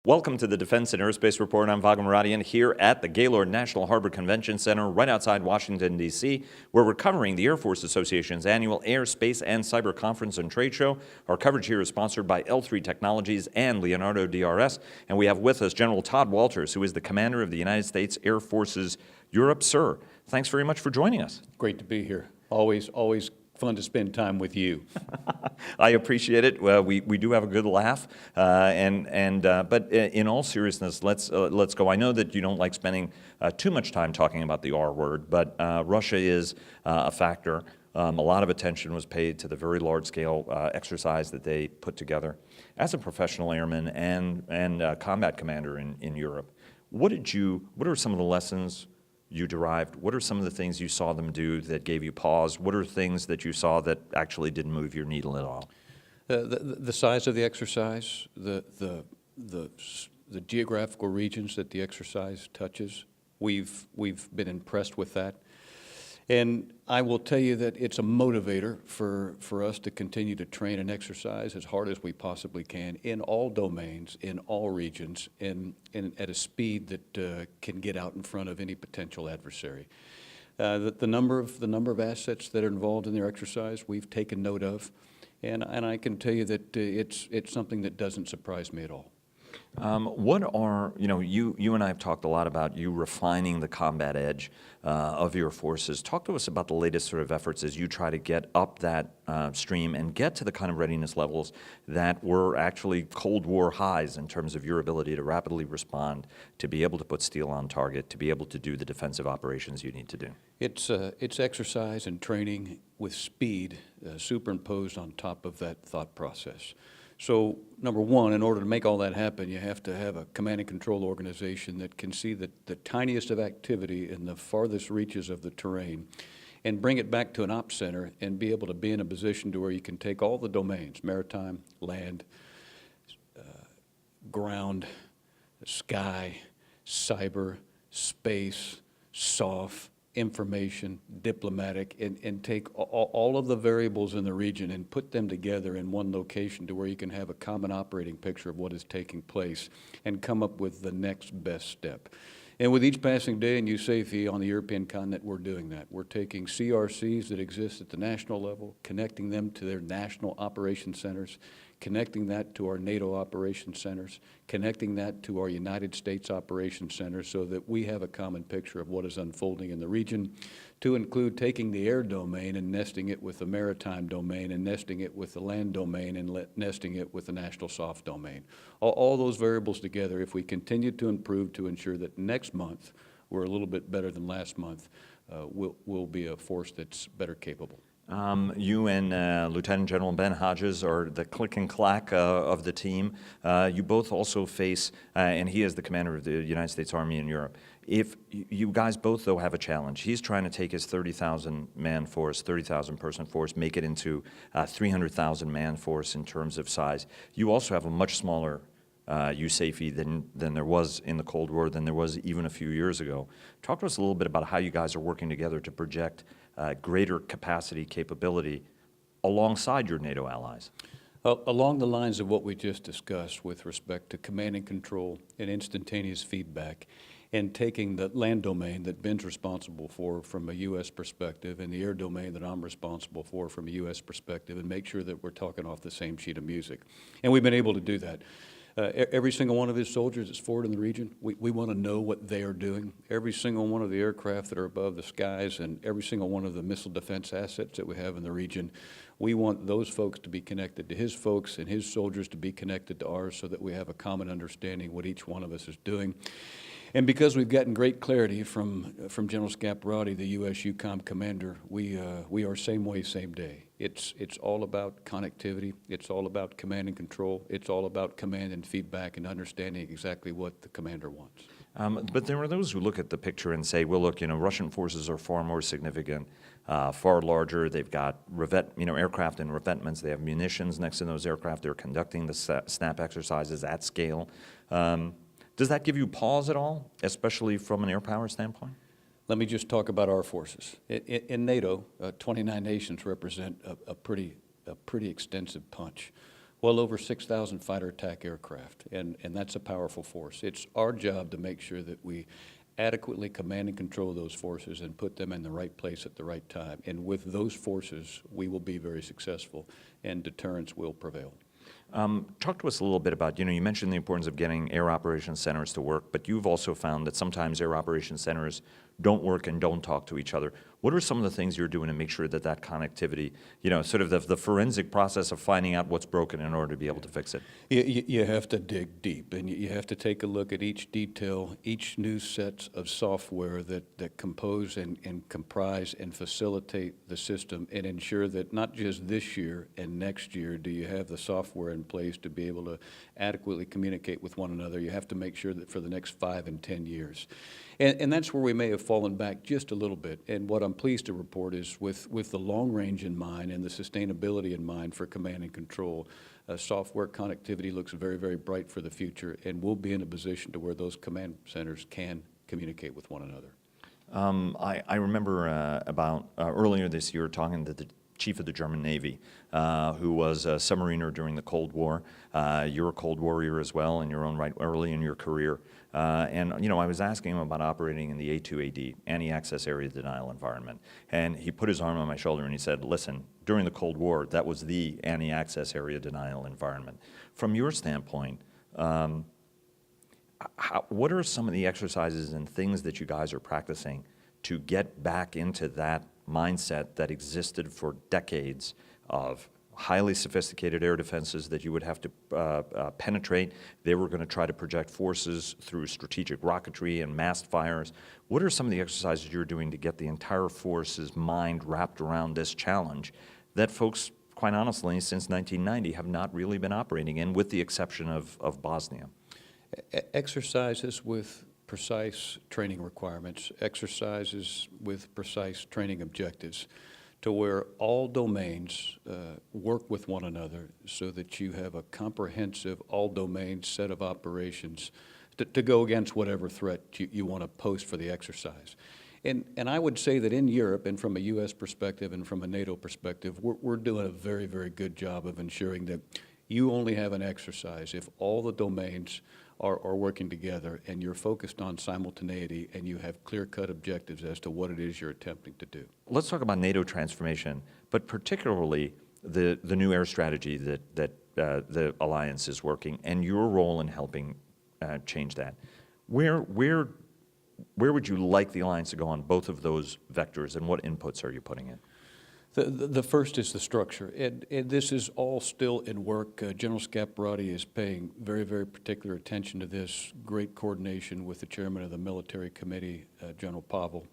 Welcome to the Defense and Aerospace Report. I'm Vago Muradian here at the Gaylord National Harbor Convention Center right outside Washington, D.C., where we're covering the Air Force Association's annual Air, Space, and Cyber Conference and Trade Show. Our coverage here is sponsored by L3 Technologies and Leonardo DRS, and we have with us General Todd Wolters, who is the commander of the United States Air Force's Europe. Sir, thanks very much for joining us. Great to be here. Always fun to spend time with you. I appreciate it. Well, we do have a good laugh, but in all seriousness, let's go. I know that you don't like spending too much time talking about the R word, but Russia is a factor. A lot of attention was paid to the very large-scale exercise that they put together. As a professional airman and combat commander in Europe, what are some of the lessons you derived? What are some of the things you saw them do that gave you pause? What are things that you saw that actually didn't move your needle at all? The size of the exercise, the geographical regions that the exercise touches, we've been impressed with that. And I will tell you that it's a motivator for us to continue to train and exercise as hard as we possibly can in all domains, in all regions, and at a speed that can get out in front of any potential adversary. The number of assets that are involved in their exercise, we've taken note of, and I can tell you that it's something that doesn't surprise me at all. You and I have talked a lot about you refining the combat edge of your forces. Talk to us about the latest sort of efforts as you try to get up that stream and get to the kind of readiness levels that were actually Cold War highs in terms of your ability to rapidly respond, to be able to put steel on target, to be able to do the defensive operations you need to do. It's exercise and training with speed superimposed on top of that thought process. So, number one, in order to make all that happen, you have to have a command and control organization that can see the tiniest of activity in the farthest reaches of the terrain and bring it back to an ops center and be able to be in a position to where you can take all the domains, maritime, land, ground, sky, cyber, space, SOF, information, diplomatic, and take all of the variables in the region and put them together in one location to where you can have a common operating picture of what is taking place and come up with the next best step. And with each passing day in USAF on the European continent, we're doing that. We're taking CRCs that exist at the national level, connecting them to their national operation centers, connecting that to our NATO operation centers, connecting that to our United States operation centers so that we have a common picture of what is unfolding in the region, to include taking the air domain and nesting it with the maritime domain and nesting it with the land domain and nesting it with the national SOF domain. All those variables together, if we continue to improve to ensure that next month we're a little bit better than last month, we'll be a force that's better capable. You and Lieutenant General Ben Hodges are the click and clack of the team. You both also face, and he is the commander of the United States Army in Europe. If you guys both, though, have a challenge. He's trying to take his 30,000-man force, 30,000-person force, make it into a 300,000-man force in terms of size. You also have a much smaller USAF than there was in the Cold War, than there was even a few years ago. Talk to us a little bit about how you guys are working together to project greater capacity, capability alongside your NATO allies. Along the lines of what we just discussed with respect to command and control and instantaneous feedback, and taking the land domain that Ben's responsible for from a U.S. perspective and the air domain that I'm responsible for from a U.S. perspective, and make sure that we're talking off the same sheet of music. And we've been able to do that. Every single one of his soldiers that's forward in the region, we want to know what they are doing. Every single one of the aircraft that are above the skies and every single one of the missile defense assets that we have in the region, we want those folks to be connected to his folks and his soldiers to be connected to ours so that we have a common understanding what each one of us is doing. And because we've gotten great clarity from General Scaparrotti, the U.S. EUCOM commander, we are same way, same day. It's all about connectivity. It's all about command and control. It's all about command and feedback and understanding exactly what the commander wants. But there are those who look at the picture and say, well, look, Russian forces are far more significant, far larger. They've got aircraft and revetments. They have munitions next to those aircraft. They're conducting the SNAP exercises at scale. Does that give you pause at all, especially from an air power standpoint? Let me just talk about our forces. In NATO, 29 nations represent a pretty extensive punch. well over 6,000 fighter attack aircraft, and that's a powerful force. It's our job to make sure that we adequately command and control those forces and put them in the right place at the right time. And with those forces, we will be very successful, and deterrence will prevail. Talk to us a little bit about, you mentioned the importance of getting air operations centers to work, but you've also found that sometimes air operations centers don't work and don't talk to each other. What are some of the things you're doing to make sure that that connectivity, sort of the forensic process of finding out what's broken in order to be able to fix it? You have to dig deep, and you have to take a look at each detail, each new set of software that compose and comprise and facilitate the system, and ensure that not just this year and next year do you have the software in place to be able to adequately communicate with one another. You have to make sure that for the next 5 and 10 years. And that's where we may have fallen back just a little bit. And what I'm pleased to report is with the long range in mind and the sustainability in mind for command and control, software connectivity looks very, very bright for the future, and we'll be in a position to where those command centers can communicate with one another. I remember about earlier this year talking to the chief of the German Navy, who was a submariner during the Cold War. You're a Cold Warrior as well in your own right, early in your career. And I was asking him about operating in the A2AD, anti-access area denial environment. And he put his arm on my shoulder and he said, listen, during the Cold War, that was the anti-access area denial environment. From your standpoint, what are some of the exercises and things that you guys are practicing to get back into that mindset that existed for decades of highly sophisticated air defenses that you would have to penetrate? They were going to try to project forces through strategic rocketry and massed fires. What are some of the exercises you're doing to get the entire force's mind wrapped around this challenge that folks, quite honestly, since 1990 have not really been operating in, with the exception of Bosnia? Exercises with precise training requirements, exercises with precise training objectives, to where all domains work with one another so that you have a comprehensive all-domain set of operations to go against whatever threat you want to post for the exercise. And I would say that in Europe, and from a U.S. perspective and from a NATO perspective, we're doing a very, very good job of ensuring that you only have an exercise if all the domains are working together and you're focused on simultaneity and you have clear-cut objectives as to what it is you're attempting to do. Let's talk about NATO transformation, but particularly the new air strategy that the alliance is working and your role in helping change that. Where would you like the alliance to go on both of those vectors, and what inputs are you putting in? The first is the structure, and this is all still in work. General Scaparrotti is paying very, very particular attention to this, great coordination with the chairman of the military committee, General Pavel.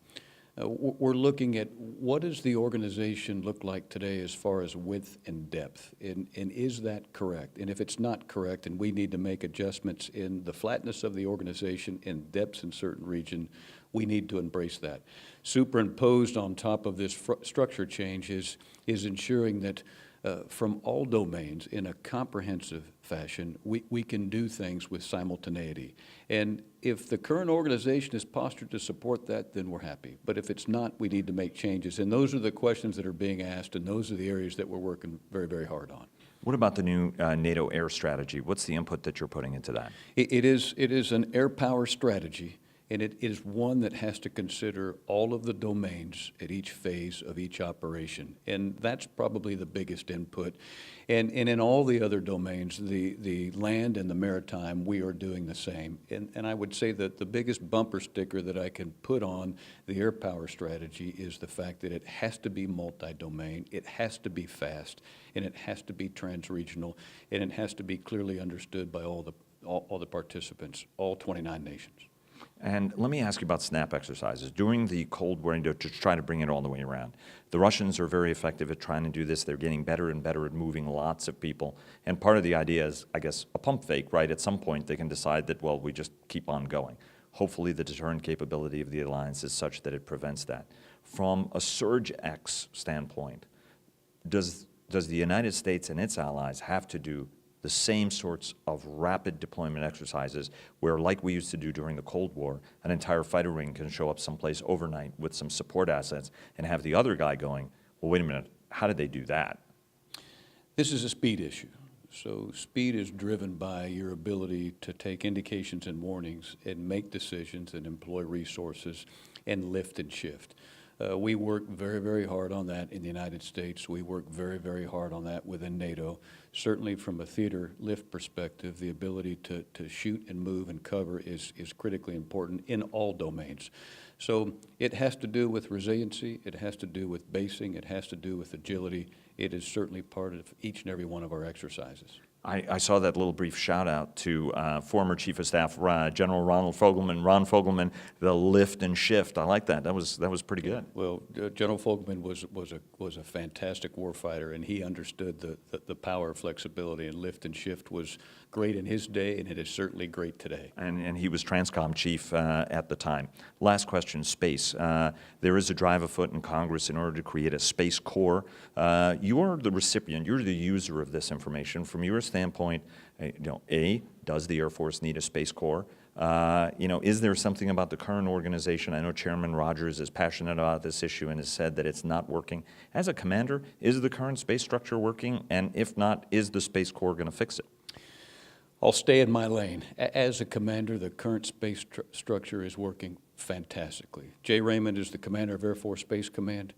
We're looking at what does the organization look like today as far as width and depth, and is that correct? And if it's not correct and we need to make adjustments in the flatness of the organization, in depths in certain region, we need to embrace that. Superimposed on top of this structure change is ensuring that from all domains in a comprehensive fashion, we can do things with simultaneity. And if the current organization is postured to support that, then we're happy. But if it's not, we need to make changes. And those are the questions that are being asked, and those are the areas that we're working very, very hard on. What about the new NATO air strategy? What's the input that you're putting into that? It is an air power strategy. And it is one that has to consider all of the domains at each phase of each operation. And that's probably the biggest input. And in all the other domains, the land and the maritime, we are doing the same. And I would say that the biggest bumper sticker that I can put on the air power strategy is the fact that it has to be multi-domain, it has to be fast, and it has to be trans-regional, and it has to be clearly understood by all the participants, all 29 nations. And let me ask you about SNAP exercises. During the Cold War, to try to bring it all the way around, the Russians are very effective at trying to do this. They're getting better and better at moving lots of people. And part of the idea is, I guess, a pump fake, right? At some point, they can decide that, well, we just keep on going. Hopefully, the deterrent capability of the alliance is such that it prevents that. From a Surge X standpoint, does the United States and its allies have to do the same sorts of rapid deployment exercises where, like we used to do during the Cold War, an entire fighter wing can show up someplace overnight with some support assets and have the other guy going, well, wait a minute, how did they do that? This is a speed issue. So speed is driven by your ability to take indications and warnings and make decisions and employ resources and lift and shift. We work very, very hard on that in the United States. We work very, very hard on that within NATO. Certainly from a theater lift perspective, the ability to shoot and move and cover is critically important in all domains. So it has to do with resiliency, it has to do with basing, it has to do with agility. It is certainly part of each and every one of our exercises. I saw that little brief shout out to former Chief of Staff General Ronald Fogelman. Ron Fogelman, the lift and shift. I like that. That was pretty good. Well, General Fogelman was a fantastic warfighter, and he understood the power of flexibility, and lift and shift was great in his day, and it is certainly great today. And he was Transcom chief at the time. Last question, space. There is a drive afoot in Congress in order to create a space corps. You are the recipient, you're the user of this information. From your standpoint, A, does the Air Force need a space corps? Is there something about the current organization? I know Chairman Rogers is passionate about this issue and has said that it's not working. As a commander, is the current space structure working? And if not, is the Space Corps going to fix it? I'll stay in my lane. As a commander, the current space structure is working fantastically. Jay Raymond is the commander of Air Force Space Command.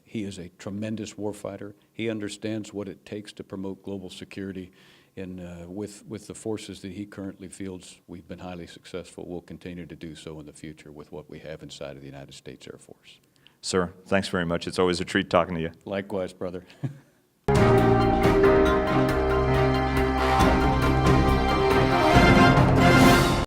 He is a tremendous warfighter. He understands what it takes to promote global security. And with the forces that he currently fields, we've been highly successful. We'll continue to do so in the future with what we have inside of the United States Air Force. Sir, thanks very much. It's always a treat talking to you. Likewise, brother.